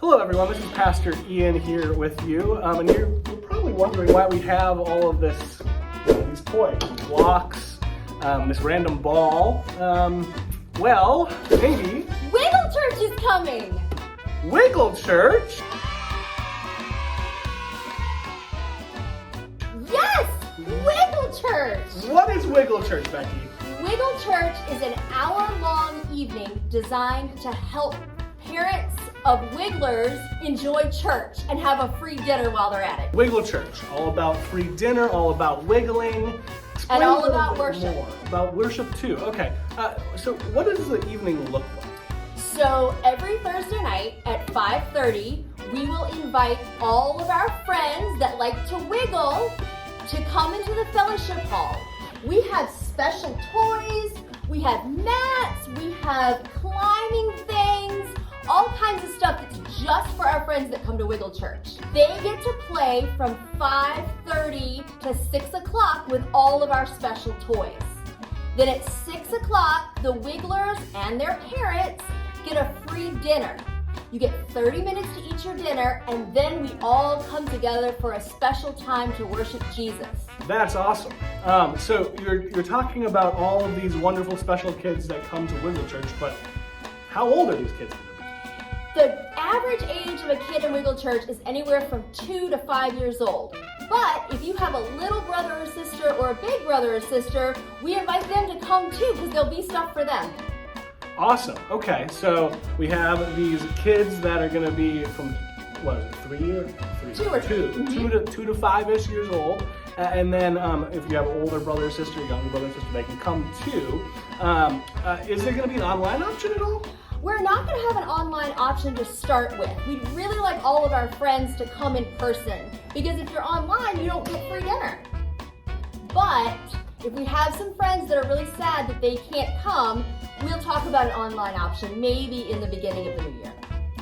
Hello everyone, this is Pastor Ian here with you, and you're probably wondering why we have all of this, these toys, these blocks, this random ball. Well, maybe... Wiggle Church is coming! Wiggle Church? Yes! Wiggle Church! What is Wiggle Church, Becky? Wiggle Church is an hour-long evening designed to help parents of wigglers enjoy church and have a free dinner while they're at it. Wiggle Church, all about free dinner, all about wiggling. Explain And all a little about bit worship. more about worship too. Okay, so what does the evening look like? So every Thursday night at 5:30, we will invite all of our friends that like to wiggle to come into the fellowship hall. We have special toys, we have mats, we have climbing things, all kinds of stuff that's just for our friends that come to Wiggle Church. They get to play from 5:30 to 6 o'clock with all of our special toys. Then at 6 o'clock, the wigglers and their parents get a free dinner. You get 30 minutes to eat your dinner, and then we all come together for a special time to worship Jesus. That's awesome. So you're talking about all of these wonderful special kids that come to Wiggle Church, but how old are these kids going to be? The average age of a kid in Wiggle Church is anywhere from 2 to 5 years old. But if you have a little brother or sister or a big brother or sister, we invite them to come too because there'll be stuff for them. Awesome. Okay, so we have these kids that are going to be from, what is it, 3 or 3? 2 or 2. Mm-hmm. 2 to 5-ish years old. And then if you have an older brother or sister, younger brother or sister, they can come too. Is there going to be an online option at all? We're not going to have an online option to start with. We'd really like all of our friends to come in person because if you're online, you don't get free dinner. But if we have some friends that are really sad that they can't come, we'll talk about an online option maybe in the beginning of the new year.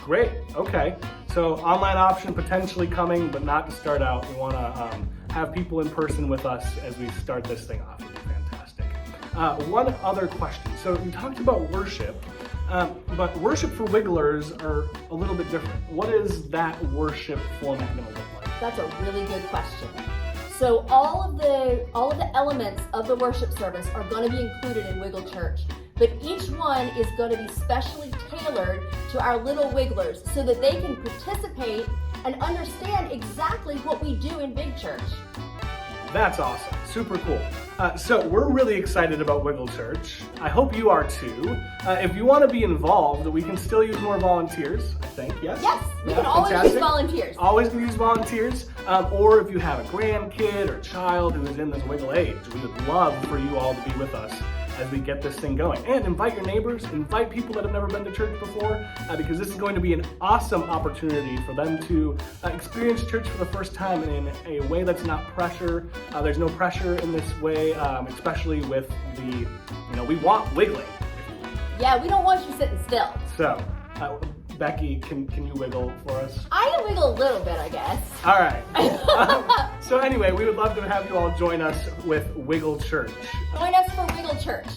Great. Okay. So online option potentially coming, but not to start out. We want to have people in person with us as we start this thing off. It'd be fantastic. One other question. So you talked about worship. But worship for wigglers are a little bit different. What is that worship format going to look like? That's a really good question. So all of the elements of the worship service are going to be included in Wiggle Church, but each one is going to be specially tailored to our little wigglers so that they can participate and understand exactly what we do in Big Church. That's awesome. Super cool. So we're really excited about Wiggle Church. I hope you are too. If you want to be involved, we can still use more volunteers, I think. Yes? Yes, we can always fantastic. use volunteers. Always can use volunteers. Or if you have a grandkid or child who is in this wiggle age, we would love for you all to be with us as we get this thing going. And invite your neighbors, invite people that have never been to church before, because this is going to be an awesome opportunity for them to experience church for the first time in a way that's not pressure. There's no pressure in this way, especially with we want wiggling. Yeah, we don't want you sitting still. So, Becky, can you wiggle for us? I can wiggle a little bit, I guess. All right. So anyway, we would love to have you all join us with Wiggle Church. Join us for Wiggle Church.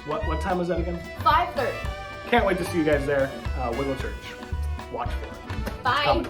What time is that again? 5:30. Can't wait to see you guys there. Wiggle Church. Watch for it. Bye. Coming.